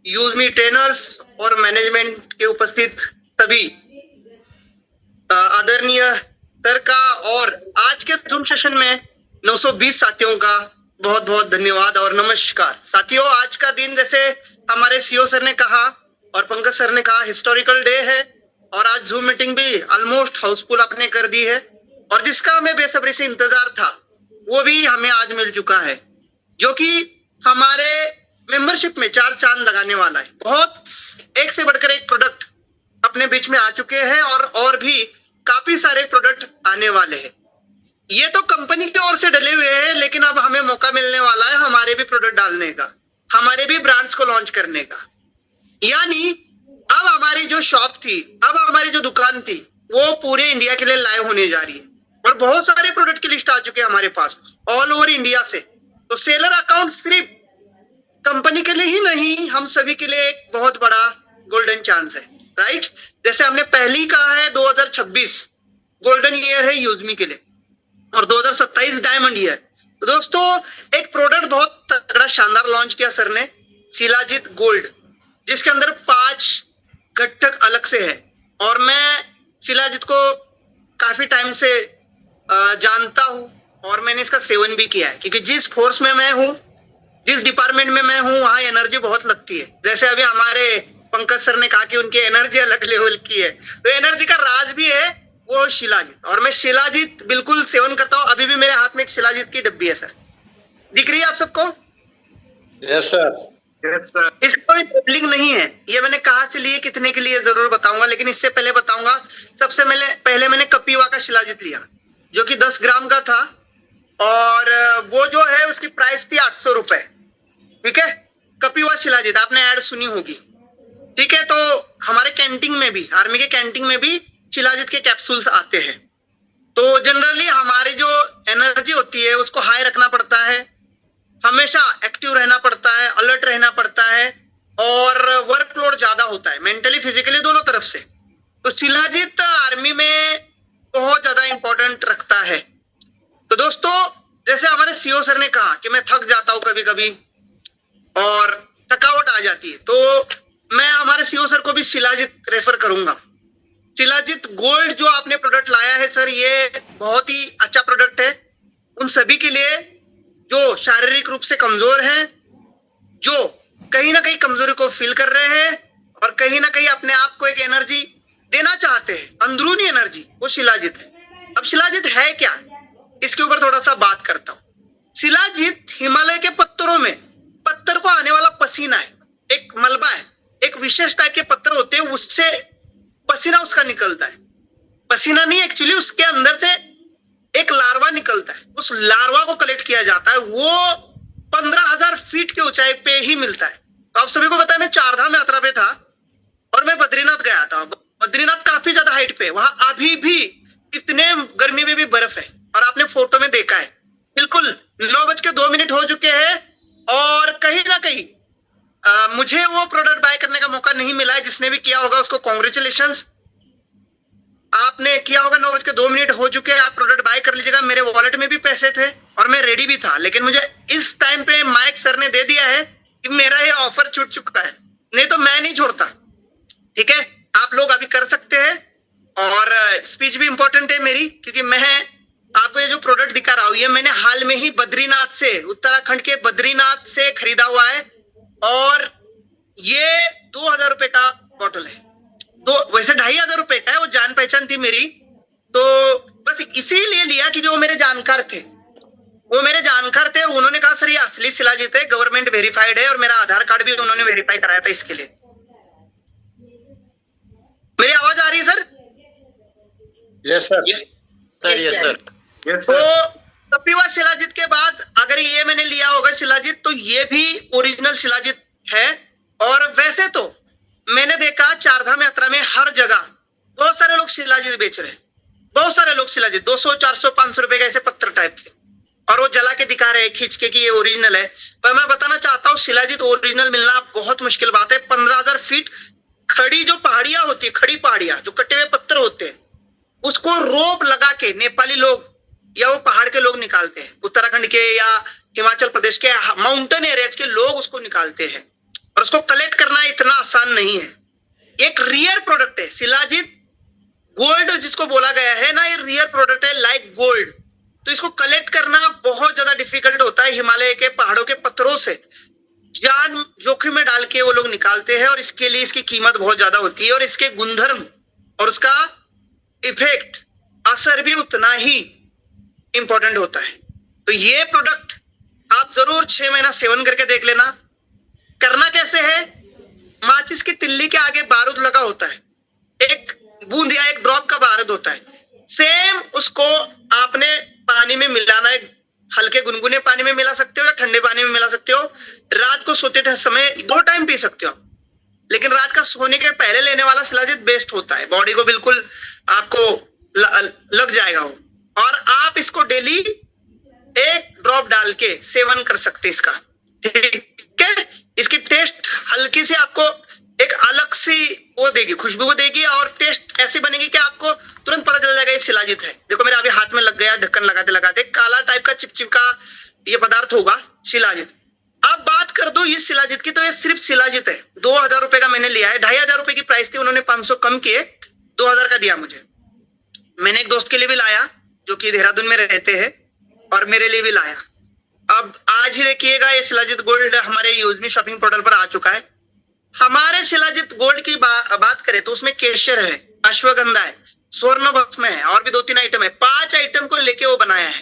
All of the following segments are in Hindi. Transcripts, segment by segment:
यूजमी ट्रेनर्स और मैनेजमेंट के उपस्थित सभी आदरणीय सर का और आज के जूम सेशन में 920 साथियों का बहुत बहुत धन्यवाद और नमस्कार। साथियों, आज का दिन जैसे हमारे सीईओ सर ने कहा और पंकज सर ने कहा, हिस्टोरिकल डे है और आज जूम मीटिंग भी ऑलमोस्ट हाउसफुल आपने कर दी है और जिसका हमें बेसब्री से इंतजार था वो भी हमें आज मिल चुका है, जो कि हमारे मेंबरशिप में 4 चांद लगाने वाला है। बहुत एक से बढ़कर एक प्रोडक्ट अपने बीच में आ चुके हैं और भी काफी सारे प्रोडक्ट आने वाले हैं। ये तो कंपनी की ओर से डले हुए हैं, लेकिन अब हमें मौका मिलने वाला है हमारे भी प्रोडक्ट डालने का, हमारे भी ब्रांड्स को लॉन्च करने का। यानी अब हमारी जो शॉप थी, अब हमारी जो दुकान थी, वो पूरे इंडिया के लिए लाइव होने जा रही है और बहुत सारे प्रोडक्ट की लिस्ट आ चुके हैं हमारे पास ऑल ओवर इंडिया से। तो सेलर अकाउंट सिर्फ कंपनी के लिए ही नहीं, हम सभी के लिए एक बहुत बड़ा गोल्डन चांस है, राइट। जैसे हमने पहले ही कहा है, 2026 गोल्डन ईयर है यूजमी के लिए और 2027 डायमंड ईयर। तो दोस्तों, एक प्रोडक्ट बहुत तगड़ा शानदार लॉन्च किया सर ने, शिलाजीत गोल्ड, जिसके अंदर 5 घटक अलग से है और मैं शिलाजीत को काफी टाइम से जानता हूं और मैंने इसका सेवन भी किया है, क्योंकि जिस फोर्स में मैं हूं, जिस डिपार्टमेंट में मैं हूं, वहां एनर्जी बहुत लगती है। जैसे अभी हमारे पंकज सर ने कहा कि उनकी एनर्जी अलग लेवल की है, तो एनर्जी का राज भी है वो शिलाजीत, और मैं शिलाजीत बिल्कुल सेवन करता हूं। अभी भी मेरे हाथ में एक शिलाजीत की डब्बी है सर, दिख रही है आप सबको? Yes sir. इसका कोई लेबलिंग नहीं है, ये मैंने कहाँ से लिए, कितने के लिए जरूर बताऊंगा, लेकिन इससे पहले बताऊंगा। सबसे पहले मैंने कपिवा का शिलाजीत लिया, जो कि 10 ग्राम का था और वो जो है उसकी प्राइस थी 800 रुपए, ठीक है। कपिवा शिलाजीत आपने ऐड सुनी होगी, ठीक है। तो हमारे कैंटीन में भी, आर्मी के कैंटीन में भी शिलाजीत के कैप्सूल्स आते हैं। तो जनरली हमारी जो एनर्जी होती है उसको हाई रखना पड़ता है, हमेशा एक्टिव रहना पड़ता है, अलर्ट रहना पड़ता है और वर्कलोड ज्यादा होता है, मेंटली फिजिकली दोनों तरफ से। तो शिलाजीत आर्मी में बहुत ज्यादा इंपॉर्टेंट रखता है। तो दोस्तों, जैसे हमारे सीईओ सर ने कहा कि मैं थक जाता हूं कभी कभी और थकावट आ जाती है, तो मैं हमारे सीईओ सर को भी शिलाजीत रेफर करूंगा। शिलाजीत गोल्ड जो आपने प्रोडक्ट लाया है सर, ये बहुत ही अच्छा प्रोडक्ट है उन सभी के लिए जो शारीरिक रूप से कमजोर हैं, जो कहीं ना कहीं कमजोरी को फील कर रहे हैं और कहीं ना कहीं अपने आप को एक एनर्जी देना चाहते हैं, अंदरूनी एनर्जी, वो शिलाजीत है। अब शिलाजीत है क्या, इसके ऊपर थोड़ा सा बात करता हूं। शिलाजीत हिमालय के पत्थरों में, पत्थर को आने वाला पसीना है, एक मलबा है, एक विशेष टाइप के पत्थर होते हैं, उससे पसीना उसका निकलता है। पसीना नहीं, एक्चुअली उसके अंदर से एक लार्वा निकलता है, उस लार्वा को कलेक्ट किया जाता है, वो 15,000 फीट की ऊंचाई पे ही मिलता है। तो आप सभी को पता है, मैं 4 धाम यात्रा पे था और मैं बद्रीनाथ गया था। बद्रीनाथ काफी ज्यादा हाइट पे, वहां अभी भी इतने गर्मी में भी बर्फ है और आपने फोटो में देखा है। बिल्कुल 9:02 हो चुके हैं और कहीं ना कहीं मुझे वो प्रोडक्ट बाय करने का मौका नहीं मिला है। जिसने भी किया होगा उसको कॉन्ग्रेचुलेशंस, आपने किया होगा। 9:02 हो चुके हैं, आप प्रोडक्ट बाय कर लीजिएगा। मेरे वॉलेट में भी पैसे थे और मैं रेडी भी था, लेकिन मुझे इस टाइम पे माइक सर ने दे दिया है कि मेरा ये ऑफर छूट चुका है, नहीं तो मैं नहीं छोड़ता, ठीक है। आप लोग अभी कर सकते हैं और स्पीच भी इंपॉर्टेंट है मेरी, क्योंकि मैं आपको ये जो प्रोडक्ट दिखा रहा हूं, ये मैंने हाल में ही बद्रीनाथ से, उत्तराखंड के बद्रीनाथ से खरीदा हुआ है और ये 2,000 रुपए का बॉटल है। तो वैसे 2,500 रुपए का है, वो जान पहचान थी मेरी, तो बस इसीलिए लिया कि जो मेरे जानकार थे, वो मेरे जानकार थे। उन्होंने कहा सर ये असली शिलाजीत है, गवर्नमेंट वेरीफाइड है, और मेरा आधार कार्ड भी उन्होंने वेरीफाई कराया था इसके लिए। मेरी आवाज आ रही है sir? Yes sir. Yes sir. तो कपिवा शिलाजीत के बाद अगर ये मैंने लिया होगा शिलाजीत, तो ये भी ओरिजिनल शिलाजीत है। और वैसे तो मैंने देखा 4 धाम यात्रा में हर जगह बहुत सारे लोग शिलाजीत बेच रहे हैं, बहुत सारे लोग शिलाजीत 200, 400, 500 रुपए के ऐसे पत्थर टाइप के, और वो जला के दिखा रहे हैं खींच के कि ये ओरिजिनल है। पर मैं बताना चाहता हूँ, शिलाजीत ओरिजिनल मिलना बहुत मुश्किल बात है। 15,000 फीट खड़ी जो पहाड़ियां होती है, खड़ी पहाड़ियां जो कटे हुए पत्थर होते हैं, उसको रोप लगा के नेपाली लोग या वो पहाड़ के लोग निकालते हैं, उत्तराखंड के या हिमाचल प्रदेश के माउंटेन एरियाज के लोग उसको निकालते हैं। और उसको कलेक्ट करना इतना आसान नहीं है। एक रियर प्रोडक्ट है शिलाजीत गोल्ड जिसको बोला गया है ना, ये रियर प्रोडक्ट है लाइक गोल्ड। तो इसको कलेक्ट करना बहुत ज्यादा डिफिकल्ट होता है। हिमालय के पहाड़ों के पत्थरों से जान जोखिम में डाल के वो लोग निकालते हैं और इसके लिए इसकी कीमत बहुत ज्यादा होती है और इसके गुणधर्म और उसका इफेक्ट असर भी उतना ही इंपॉर्टेंट होता है। तो ये प्रोडक्ट आप जरूर 6 महीना सेवन करके देख लेना। करना कैसे है, माचिस की तिल्ली के आगे बारूद लगा होता है, एक बूंद या एक ड्रॉप का बारूद होता है, सेम उसको आपने पानी में मिलाना है। हल्के गुनगुने पानी में मिला सकते हो या ठंडे पानी में मिला सकते हो। रात को सोते समय 2 टाइम पी सकते हो, लेकिन रात का सोने के पहले लेने वाला शिलाजीत बेस्ट होता है। बॉडी को बिल्कुल आपको लग जाएगा वो। और आप इसको डेली 1 ड्रॉप डाल के सेवन कर सकते हैं इसका, ठीक है। इसकी टेस्ट हल्की सी आपको एक अलग सी वो देगी, खुशबू देगी और टेस्ट ऐसी बनेगी कि आपको तुरंत पता चल जाएगा ये शिलाजीत है। देखो मेरे अभी हाथ में लग गया, ढक्कन लगाते लगाते काला टाइप का चिपचिप का ये पदार्थ होगा शिलाजीत। अब बात कर दो इस शिलाजीत की, तो ये सिर्फ शिलाजीत है। 2000 रुपए का मैंने लिया है, 2500 रुपए की प्राइस थी, उन्होंने 500 कम किए, 2000 का दिया मुझे। मैंने एक दोस्त के लिए भी लाया जो कि देहरादून में रहते हैं और मेरे लिए भी लाया। अब आज ही देखिएगा ये शिलाजीत गोल्ड हमारे यूजमी शॉपिंग पोर्टल पर आ चुका है। हमारे शिलाजीत गोल्ड की बात करें तो उसमें केशर है, अश्वगंधा है, स्वर्ण भस्म है और भी 2-3 आइटम है। 5 आइटम को लेके वो बनाया है।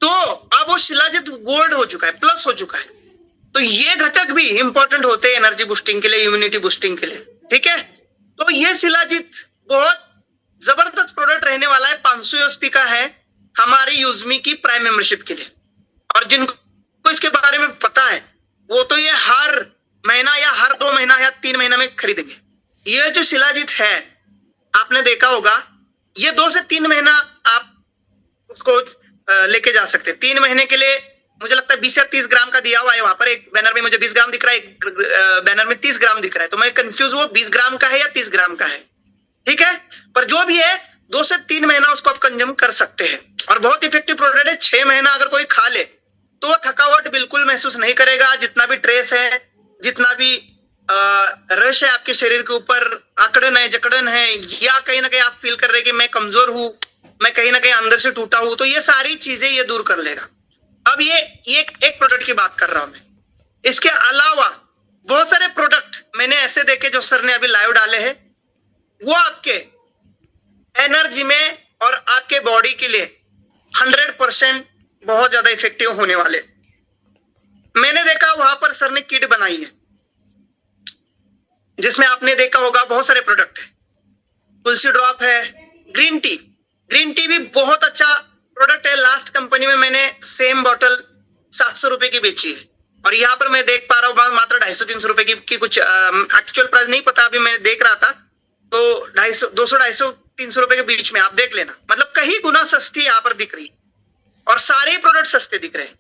तो अब वो शिलाजीत गोल्ड हो चुका है, प्लस हो चुका है। तो ये घटक भी इंपॉर्टेंट होते हैं एनर्जी बूस्टिंग के लिए, इम्यूनिटी बूस्टिंग के लिए, ठीक है। तो ये शिलाजीत बहुत जबरदस्त प्रोडक्ट रहने वाला है। 500 यूएसपी का है हमारी यूजमी की प्राइम मेंबरशिप के लिए। और जिनको इसके बारे में पता है वो तो ये हर महीना या हर 2 महीना या 3 महीना में खरीदेंगे। ये जो शिलाजीत है आपने देखा होगा, ये 2 से 3 महीना आप उसको लेके जा सकते हैं। 3 महीने के लिए मुझे लगता है 20 या 30 ग्राम का दिया हुआ है। वहां पर एक बैनर में मुझे 20 ग्राम दिख रहा है, एक बैनर में 30 ग्राम दिख रहा है। तो मैं कंफ्यूज हुआ 20 ग्राम का है या 30 ग्राम का है, ठीक है। पर जो भी है 2 से 3 महीना उसको आप कंज्यूम कर सकते हैं और बहुत इफेक्टिव प्रोडक्ट है। 6 महीना अगर कोई खा ले तो थकावट बिल्कुल महसूस नहीं करेगा। जितना भी ट्रेस है, जितना भी रश है आपके शरीर के ऊपर, अकड़न है, जकड़न है, या कहीं ना कहीं आप फील कर रहे हैं कि मैं कमजोर हूं, मैं कहीं ना कहीं अंदर से टूटा हूं, तो ये सारी चीजें ये दूर कर लेगा। अब ये एक प्रोडक्ट की बात कर रहा हूं मैं। इसके अलावा बहुत सारे प्रोडक्ट मैंने ऐसे देखे जो सर ने अभी लाइव डाले हैं, वो आपके एनर्जी में और आपके बॉडी के लिए 100% बहुत ज्यादा इफेक्टिव होने वाले। मैंने देखा वहां पर सर ने किट बनाई है जिसमें आपने देखा होगा बहुत सारे प्रोडक्ट है। तुलसी ड्रॉप है, ग्रीन टी भी बहुत अच्छा प्रोडक्ट है। लास्ट कंपनी में मैंने सेम बॉटल 700 रुपए की बेची है और यहाँ पर मैं देख पा रहा हूँ मात्र 250-300 रुपए की कुछ एक्चुअल प्राइस नहीं पता, अभी मैं देख रहा था तो 250-300 रुपए के बीच में आप देख लेना। मतलब कहीं गुना सस्ती यहाँ पर दिख रही और सारे प्रोडक्ट सस्ते दिख रहे हैं।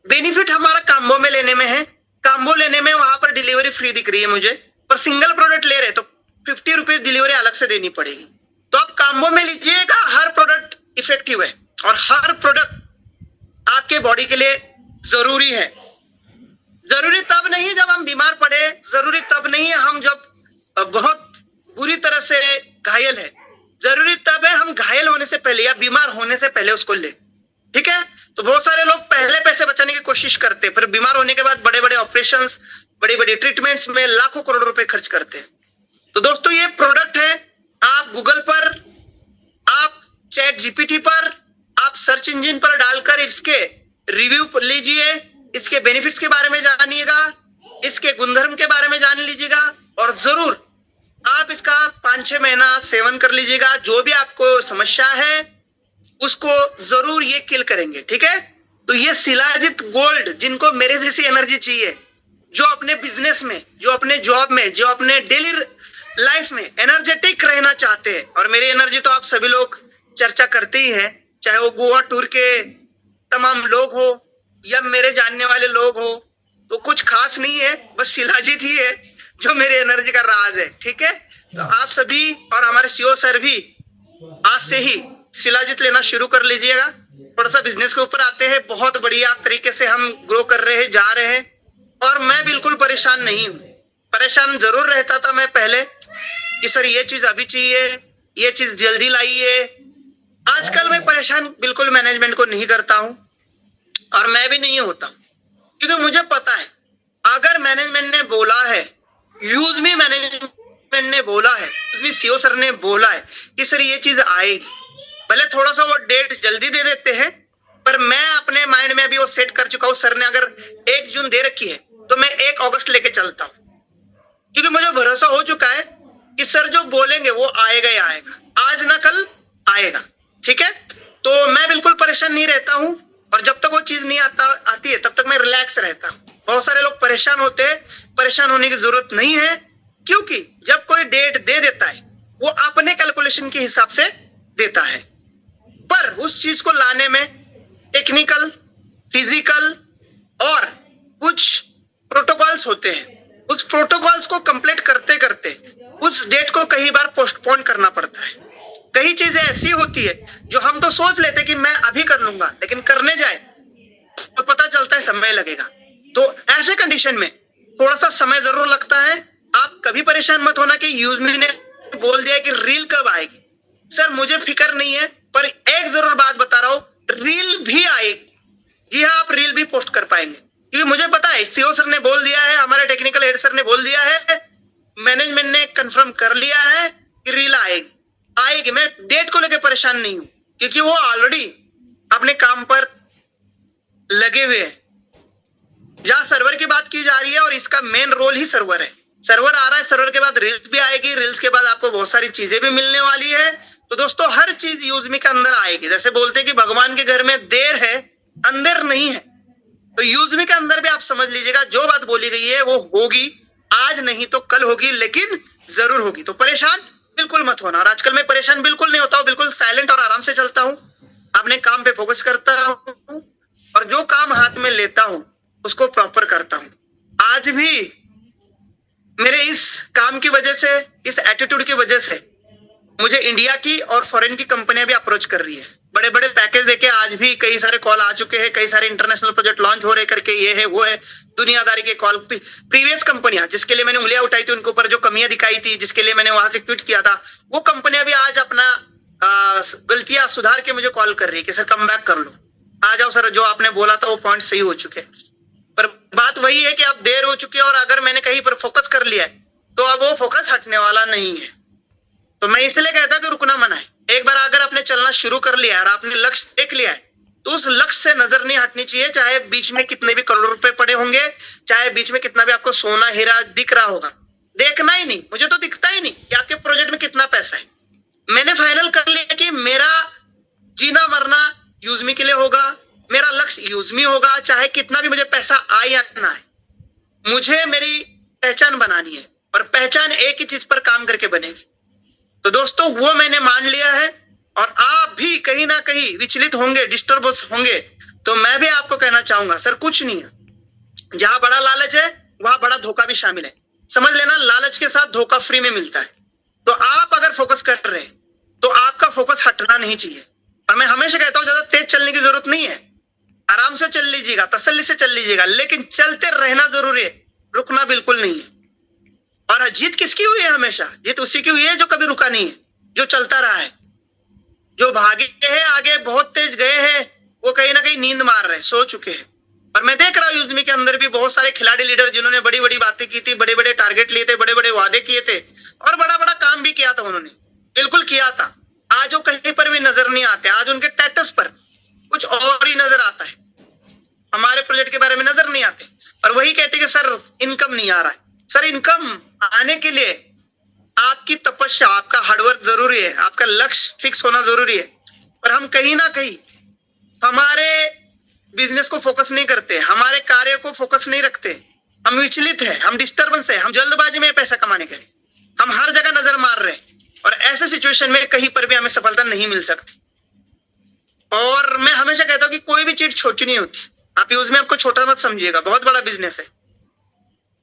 बेनिफिट हमारा काम्बो में लेने में है। काम्बो लेने में वहां पर डिलीवरी फ्री दिख रही है मुझे, पर सिंगल प्रोडक्ट ले रहे तो 50 रुपीज डिलीवरी अलग से देनी पड़ेगी। तो आप काम्बो में लीजिएगा। हर प्रोडक्ट इफेक्टिव है और हर प्रोडक्ट आपके बॉडी के लिए जरूरी है। जरूरी तब नहीं जब हम बीमार पड़े, जरूरी तब नहीं है हम जब बहुत बुरी तरह से घायल है, जरूरी तब है हम घायल होने से पहले या बीमार होने से पहले उसको ले, ठीक है। तो बहुत सारे लोग पहले पैसे बचाने की कोशिश करते हैं, फिर बीमार होने के बाद बड़े बड़े ऑपरेशंस, बड़ी बड़ी ट्रीटमेंट्स में लाखों करोड़ रुपए खर्च करते हैं। तो दोस्तों ये प्रोडक्ट है, आप गूगल पर, आप चैट जीपीटी पर, आप सर्च इंजन पर डालकर इसके रिव्यू लीजिए, इसके बेनिफिट्स के बारे में जानिएगा, इसके गुणधर्म के बारे में जान लीजिएगा और जरूर आप इसका 5-6 महीना सेवन कर लीजिएगा। जो भी आपको समस्या है उसको जरूर ये किल करेंगे, ठीक है। तो ये शिलाजीत गोल्ड, जिनको मेरे जैसी एनर्जी चाहिए, जो अपने बिजनेस में, जो अपने जॉब में, जो अपने डेली लाइफ में एनर्जेटिक रहना चाहते हैं, और मेरी एनर्जी तो आप सभी लोग चर्चा करते ही हैं, चाहे वो गोवा टूर के तमाम लोग हो या मेरे जानने वाले लोग हो, तो कुछ खास नहीं है, बस शिलाजीत ही है जो मेरे एनर्जी का राज है, ठीक है। तो आप सभी और हमारे सीओ सर भी आज से ही शिलाजीत लेना शुरू कर लीजिएगा। थोड़ा सा बिजनेस के ऊपर आते हैं। बहुत बढ़िया तरीके से हम ग्रो कर रहे हैं, जा रहे हैं और मैं बिल्कुल परेशान नहीं हूँ। परेशान जरूर रहता था मैं पहले कि सर ये चीज अभी चाहिए, ये चीज जल्दी लाइए। आजकल मैं परेशान बिल्कुल मैनेजमेंट को नहीं करता हूँ और मैं भी नहीं होता हूँ, क्योंकि मुझे पता है अगर मैनेजमेंट ने बोला है, यूज मी मैनेजमेंट ने बोला है, यूज सीओ सर ने बोला है कि सर ये चीज आएगी, भले थोड़ा सा वो डेट जल्दी दे देते हैं, पर मैं अपने माइंड में अभी वो सेट कर चुका हूँ। सर ने अगर 1 जून दे रखी है तो मैं 1 अगस्त लेके चलता हूँ, क्योंकि मुझे भरोसा हो चुका है कि सर जो बोलेंगे वो आएगा ही आएगा, आज ना कल आएगा। ठीक है, तो मैं बिल्कुल परेशान नहीं रहता हूँ और जब तक वो चीज नहीं आती है तब तक मैं रिलैक्स रहता हूँ। बहुत सारे लोग परेशान होते हैं, परेशान होने की जरूरत नहीं है, क्योंकि जब कोई डेट दे देता है वो अपने कैलकुलेशन के हिसाब से देता है, पर उस चीज को लाने में टेक्निकल, फिजिकल और कुछ प्रोटोकॉल्स होते हैं। उस प्रोटोकॉल्स को कंप्लीट करते करते उस डेट को कई बार पोस्टपोन करना पड़ता है। कई चीजें ऐसी होती है जो हम तो सोच लेते कि मैं अभी कर लूंगा, लेकिन करने जाए तो पता चलता है समय लगेगा। तो ऐसे कंडीशन में थोड़ा सा समय जरूर लगता है। आप कभी परेशान मत होना कि यूजमी ने बोल दिया कि रील कब आएगी। सर मुझे फिक्र नहीं है, पर एक जरूर बात बता रहा हूँ, रील भी आएगी। जी हाँ, आप रील भी पोस्ट कर पाएंगे, क्योंकि मुझे पता है सीओ सर ने बोल दिया है, हमारे टेक्निकल हेड सर ने बोल दिया है, मैनेजमेंट ने कंफर्म कर लिया है कि रील आएगी। मैं डेट को लेकर परेशान नहीं हूं, क्योंकि वो ऑलरेडी अपने काम पर लगे हुए हैं। जहां सर्वर की बात की जा रही है और इसका मेन रोल ही सर्वर है। सर्वर आ रहा है, सर्वर के बाद रील्स भी आएगी, रील्स के बाद आपको बहुत सारी चीजें भी मिलने वाली है। तो दोस्तों हर चीज यूजमी के अंदर आएगी। जैसे बोलते हैं कि भगवान के घर में देर है अंदर नहीं है, तो यूजमी के अंदर भी आप समझ लीजिएगा जो बात बोली गई है वो होगी, आज नहीं तो कल होगी, लेकिन जरूर होगी। तो परेशान बिल्कुल मत होना। और आजकल मैं परेशान बिल्कुल नहीं होता हूँ, बिल्कुल साइलेंट और आराम से चलता हूँ, अपने काम पे फोकस करता हूँ और जो काम हाथ में लेता हूँ उसको प्रॉपर करता हूँ। आज भी मेरे इस काम की वजह से, इस एटीट्यूड की वजह से मुझे इंडिया की और फॉरेन की कंपनियां भी अप्रोच कर रही है। बड़े बड़े पैकेज देके आज भी कई सारे कॉल आ चुके हैं, कई सारे इंटरनेशनल प्रोजेक्ट लॉन्च हो रहे करके, ये है वो है, दुनियादारी के कॉल। प्रीवियस कंपनियां जिसके लिए मैंने उंगलियां उठाई थी, उनके ऊपर जो कमियां दिखाई थी, जिसके लिए मैंने वहां से क्विट किया था, वो कंपनियां भी आज अपना गलतियां सुधार के मुझे कॉल कर रही है कि सर कम बैक कर लो, आ जाओ सर, जो आपने बोला था वो पॉइंट सही हो चुके। पर बात वही है कि अब देर हो चुकी है और अगर मैंने कहीं पर फोकस कर लिया है तो अब वो फोकस हटने वाला नहीं है। तो मैं इसलिए कहता कि रुकना मना है। एक बार अगर आपने चलना शुरू कर लिया है और आपने लक्ष्य देख लिया है तो उस लक्ष्य से नजर नहीं हटनी चाहिए, चाहे बीच में कितने भी करोड़ रुपए पड़े होंगे, चाहे बीच में कितना भी आपको सोना हीरा दिख रहा होगा, देखना ही नहीं। मुझे तो दिखता ही नहीं कि आपके प्रोजेक्ट में कितना पैसा है। मैंने फाइनल कर लिया कि मेरा जीना मरना यूजमी के लिए होगा, मेरा लक्ष्य यूजमी होगा, चाहे कितना भी मुझे पैसा आए या ना आए, मुझे मेरी पहचान बनानी है और पहचान एक ही चीज पर काम करके बनेगी। तो दोस्तों वो मैंने मान लिया है और आप भी कहीं ना कहीं विचलित होंगे, डिस्टर्बेंस होंगे, तो मैं भी आपको कहना चाहूंगा सर कुछ नहीं है, जहां बड़ा लालच है वहां बड़ा धोखा भी शामिल है। समझ लेना, लालच के साथ धोखा फ्री में मिलता है। तो आप अगर फोकस कर रहे हैं तो आपका फोकस हटना नहीं चाहिए। और मैं हमेशा कहता हूं ज्यादा तेज चलने की जरूरत नहीं है, आराम से चल लीजिएगा, तसल्ली से चल लीजिएगा, लेकिन चलते रहना जरूरी है, रुकना बिल्कुल नहीं है। और जीत किसकी हुई है? हमेशा जीत उसी की हुई है जो कभी रुका नहीं है, जो चलता रहा है, जो भागे हैं आगे, बहुत तेज गए हैं, वो कहीं ना कहीं नींद मार रहे हैं, सो चुके हैं। और मैं देख रहा हूँ यूजमी के अंदर भी बहुत सारे खिलाड़ी लीडर जिन्होंने बड़ी बड़ी बातें की थी, बड़े बड़े टारगेट लिए थे, बड़े बड़े वादे किए थे और बड़ा बड़ा काम भी किया था, उन्होंने बिल्कुल किया था। आज वो कहीं पर भी नजर नहीं आते, आज उनके स्टेटस पर कुछ और ही नजर आता है, हमारे प्रोजेक्ट के बारे में नजर नहीं आते। और वही कहते कि सर इनकम नहीं आ रहा है। सर इनकम आने के लिए आपकी तपस्या, आपका हार्डवर्क जरूरी है, आपका लक्ष्य फिक्स होना जरूरी है। पर हम कहीं ना कहीं हमारे बिजनेस को फोकस नहीं करते, हमारे कार्य को फोकस नहीं रखते, हम विचलित है, हम डिस्टर्बेंस है, हम जल्दबाजी में पैसा कमाने के लिए हम हर जगह नजर मार रहे हैं। और ऐसे सिचुएशन में कहीं पर भी हमें सफलता नहीं मिल सकती। और मैं हमेशा कहता हूं कि कोई भी चीज छोटी नहीं होती। आप यूज में आपको छोटा मत समझिएगा, बहुत बड़ा बिजनेस है।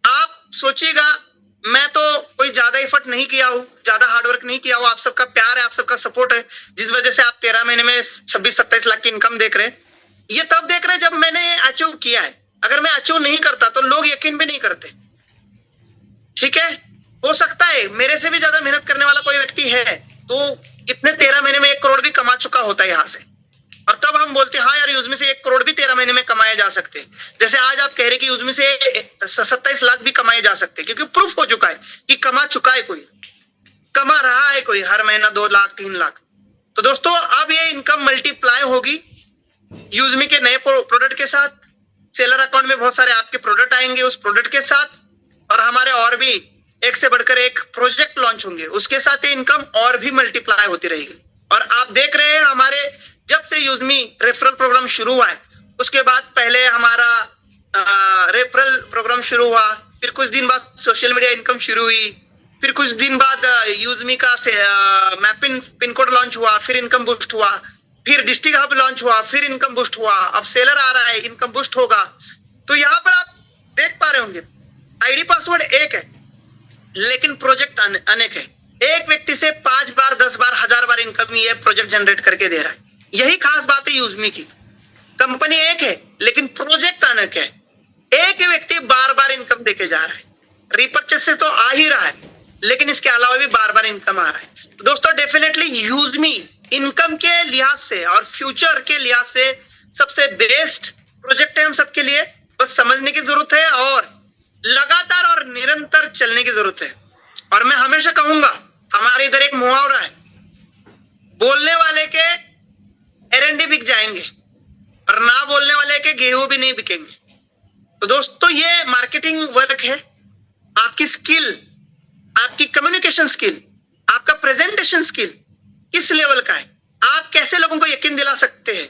आप सोचिएगा मैं तो कोई ज्यादा एफर्ट नहीं किया हूं, ज्यादा हार्डवर्क नहीं किया हूं, आप सबका प्यार है, आप सबका सपोर्ट है, जिस वजह से आप 13 महीने में 26-27 लाख की इनकम देख रहे हैं। ये तब देख रहे हैं जब मैंने अचीव किया है। अगर मैं अचीव नहीं करता तो लोग यकीन भी नहीं करते। ठीक है, हो सकता है मेरे से भी ज्यादा मेहनत करने वाला कोई व्यक्ति है तो इतने 13 महीने में 1 करोड़ भी कमा चुका होता है यहाँ से, और तब हम बोलते हैं हाँ यार यूजमी से 1 करोड़ भी 13 महीने में कमाए जा सकते हैं। जैसे आज आप कह रहे कि यूजमी से 27 लाख भी कमाए जा सकते हैं, क्योंकि प्रूफ हो चुका है कि कमा चुका है कोई, कमा रहा है कोई, हर महीना 2 लाख 3 लाख। तो दोस्तों अब ये इनकम मल्टीप्लाई होगी यूजमी के नए प्रोडक्ट के साथ। सेलर अकाउंट में बहुत सारे आपके प्रोडक्ट आएंगे उस प्रोडक्ट के साथ, और हमारे और भी एक से बढ़कर एक प्रोजेक्ट लॉन्च होंगे, उसके साथ ये इनकम और भी मल्टीप्लाई होती रहेगी। और आप देख रहे हैं हमारे जब से यूजमी रेफरल प्रोग्राम शुरू हुआ है, उसके बाद पहले हमारा रेफरल प्रोग्राम शुरू हुआ, फिर कुछ दिन बाद सोशल मीडिया इनकम शुरू हुई, फिर कुछ दिन बाद यूजमी का मैपिन पिन कोड लॉन्च हुआ, फिर इनकम बूस्ट हुआ, फिर डिस्ट्रिक्ट हब लॉन्च हुआ, फिर इनकम बूस्ट हुआ, अब सेलर आ रहा है, इनकम बूस्ट होगा। तो यहाँ पर आप देख पा रहे होंगे आईडी पासवर्ड एक है लेकिन प्रोजेक्ट अनेक है। एक व्यक्ति से 5 बार 10 बार 1000 बार इनकम ये प्रोजेक्ट जनरेट करके दे रहा है। यही खास बात है यूजमी की। कंपनी एक है लेकिन प्रोजेक्ट अनेक है। एक ही व्यक्ति बार बार इनकम देके जा रहा है। रिपर्चेस से तो आ ही रहा है लेकिन इसके अलावा भी बार बार इनकम आ रहा है। तो दोस्तों डेफिनेटली यूजमी इनकम के लिहाज से और फ्यूचर के लिहाज से सबसे बेस्ट प्रोजेक्ट है हम सबके लिए। बस समझने की जरूरत है और लगातार और निरंतर चलने की जरूरत है। और मैं हमेशा कहूंगा हमारे इधर एक मुहावरा है, बोलने वाले के एरंडी बिक जाएंगे और ना बोलने वाले के गेहूं भी नहीं बिकेंगे। तो दोस्तों ये मार्केटिंग वर्क है। आपकी स्किल, आपकी कम्युनिकेशन स्किल, आपका प्रेजेंटेशन स्किल किस लेवल का है, आप कैसे लोगों को यकीन दिला सकते हैं,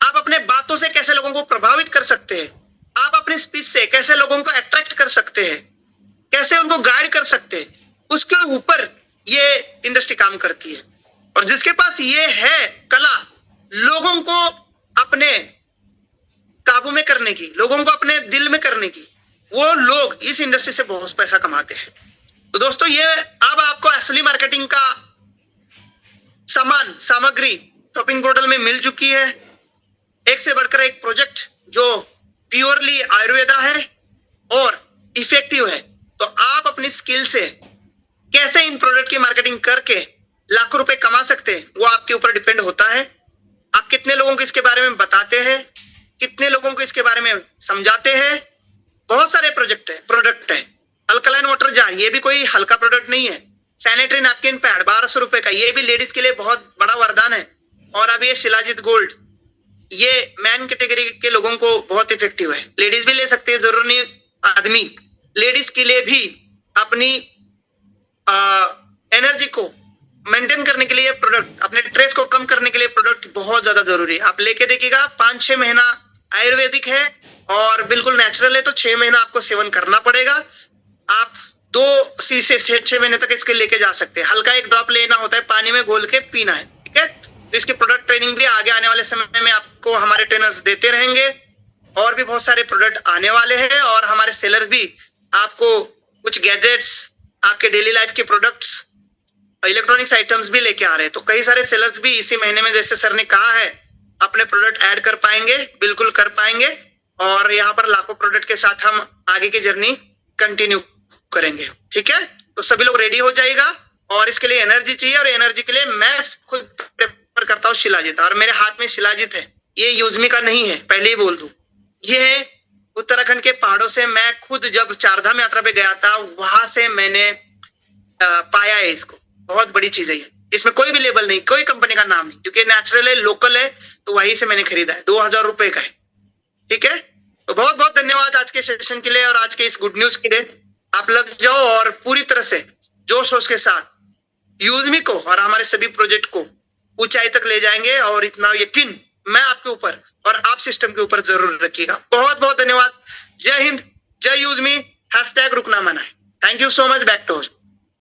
आप अपने बातों से कैसे लोगों को प्रभावित कर सकते हैं, आप अपनी स्पीच से कैसे लोगों को अट्रैक्ट कर सकते हैं, कैसे उनको गाइड कर सकते हैं, उसके ऊपर ये इंडस्ट्री काम करती है। और जिसके पास ये है कला, लोगों को अपने काबू में करने की, लोगों को अपने दिल में करने की, वो लोग इस इंडस्ट्री से बहुत पैसा कमाते हैं। तो दोस्तों ये अब आपको असली मार्केटिंग का सामान सामग्री शॉपिंग पोर्टल में मिल चुकी है। एक से बढ़कर एक प्रोजेक्ट जो प्योरली आयुर्वेदा है और इफेक्टिव है। तो आप अपनी स्किल से कैसे इन प्रोडक्ट की मार्केटिंग करके लाखों रुपए कमा सकते हैं वो आपके ऊपर डिपेंड होता है। आप कितने लोगों को इसके बारे में बताते हैं, कितने लोगों को इसके बारे में समझाते हैं। बहुत सारे प्रोडक्ट है। अल्कलाइन वाटर जार, ये भी कोई हल्का प्रोडक्ट नहीं है। सैनिटरी नैपकिन पैड 1200 रुपए का, ये भी लेडीज के लिए बहुत बड़ा वरदान है। और अब ये शिलाजीत गोल्ड, ये मैन कैटेगरी के लोगों को बहुत इफेक्टिव है। लेडीज भी ले सकते हैं, जरूर नहीं आदमी, लेडीज के लिए भी अपनी एनर्जी को मेंटेन करने के लिए प्रोडक्ट, अपने स्ट्रेस को कम करने के लिए प्रोडक्ट बहुत ज्यादा जरूरी है। आप लेके देखिएगा, 5-6 महीना आयुर्वेदिक है और बिल्कुल नेचुरल है, तो 6 महीना आपको सेवन करना पड़ेगा। आप 2 से 6 महीने तक इसके लेके जा सकते हैं। हल्का एक ड्रॉप लेना होता है, पानी में घोल के पीना है, ठीक है। तो इसकी प्रोडक्ट ट्रेनिंग भी आगे आने वाले समय में आपको हमारे ट्रेनर्स देते रहेंगे। और भी बहुत सारे प्रोडक्ट आने वाले हैं और हमारे सेलर भी आपको कुछ गैजेट्स, आपके डेली लाइफ के प्रोडक्ट्स, इलेक्ट्रॉनिक्स आइटम्स भी लेके आ रहे हैं। तो कई सारे सेलर्स भी इसी महीने में, जैसे सर ने कहा है, अपने प्रोडक्ट ऐड कर पाएंगे, बिल्कुल कर पाएंगे। और यहाँ पर लाखों प्रोडक्ट के साथ हम आगे की जर्नी कंटिन्यू करेंगे, ठीक है। तो सभी लोग रेडी हो जाएगा। और इसके लिए एनर्जी चाहिए, और एनर्जी के लिए मैं खुद प्रेफर करता हूँ शिलाजीत। और मेरे हाथ में शिलाजीत है, ये यूजमी का नहीं है, पहले ही बोल दूं। ये उत्तराखंड के पहाड़ों से मैं खुद जब चारधाम यात्रा पे गया था, वहां से मैंने पाया है इसको। बहुत बड़ी चीज है ये। इसमें कोई भी लेबल नहीं, कोई कंपनी का नाम नहीं, क्योंकि नेचुरल है, लोकल है, तो वहीं से मैंने खरीदा है। 2000 रुपए का है, ठीक है। तो बहुत बहुत धन्यवाद आज के सेशन के लिए और आज के इस गुड न्यूज के लिए। आप लग जाओ और पूरी तरह से जोश होश के साथ यूजमी को और हमारे सभी प्रोजेक्ट को ऊंचाई तक ले जाएंगे। और इतना यकीन मैं आपके ऊपर और आप सिस्टम के ऊपर जरूर रखिएगा। बहुत बहुत धन्यवाद। जय हिंद, जय यूजमी, #रुकना मना है। Thank you so much. Back to host.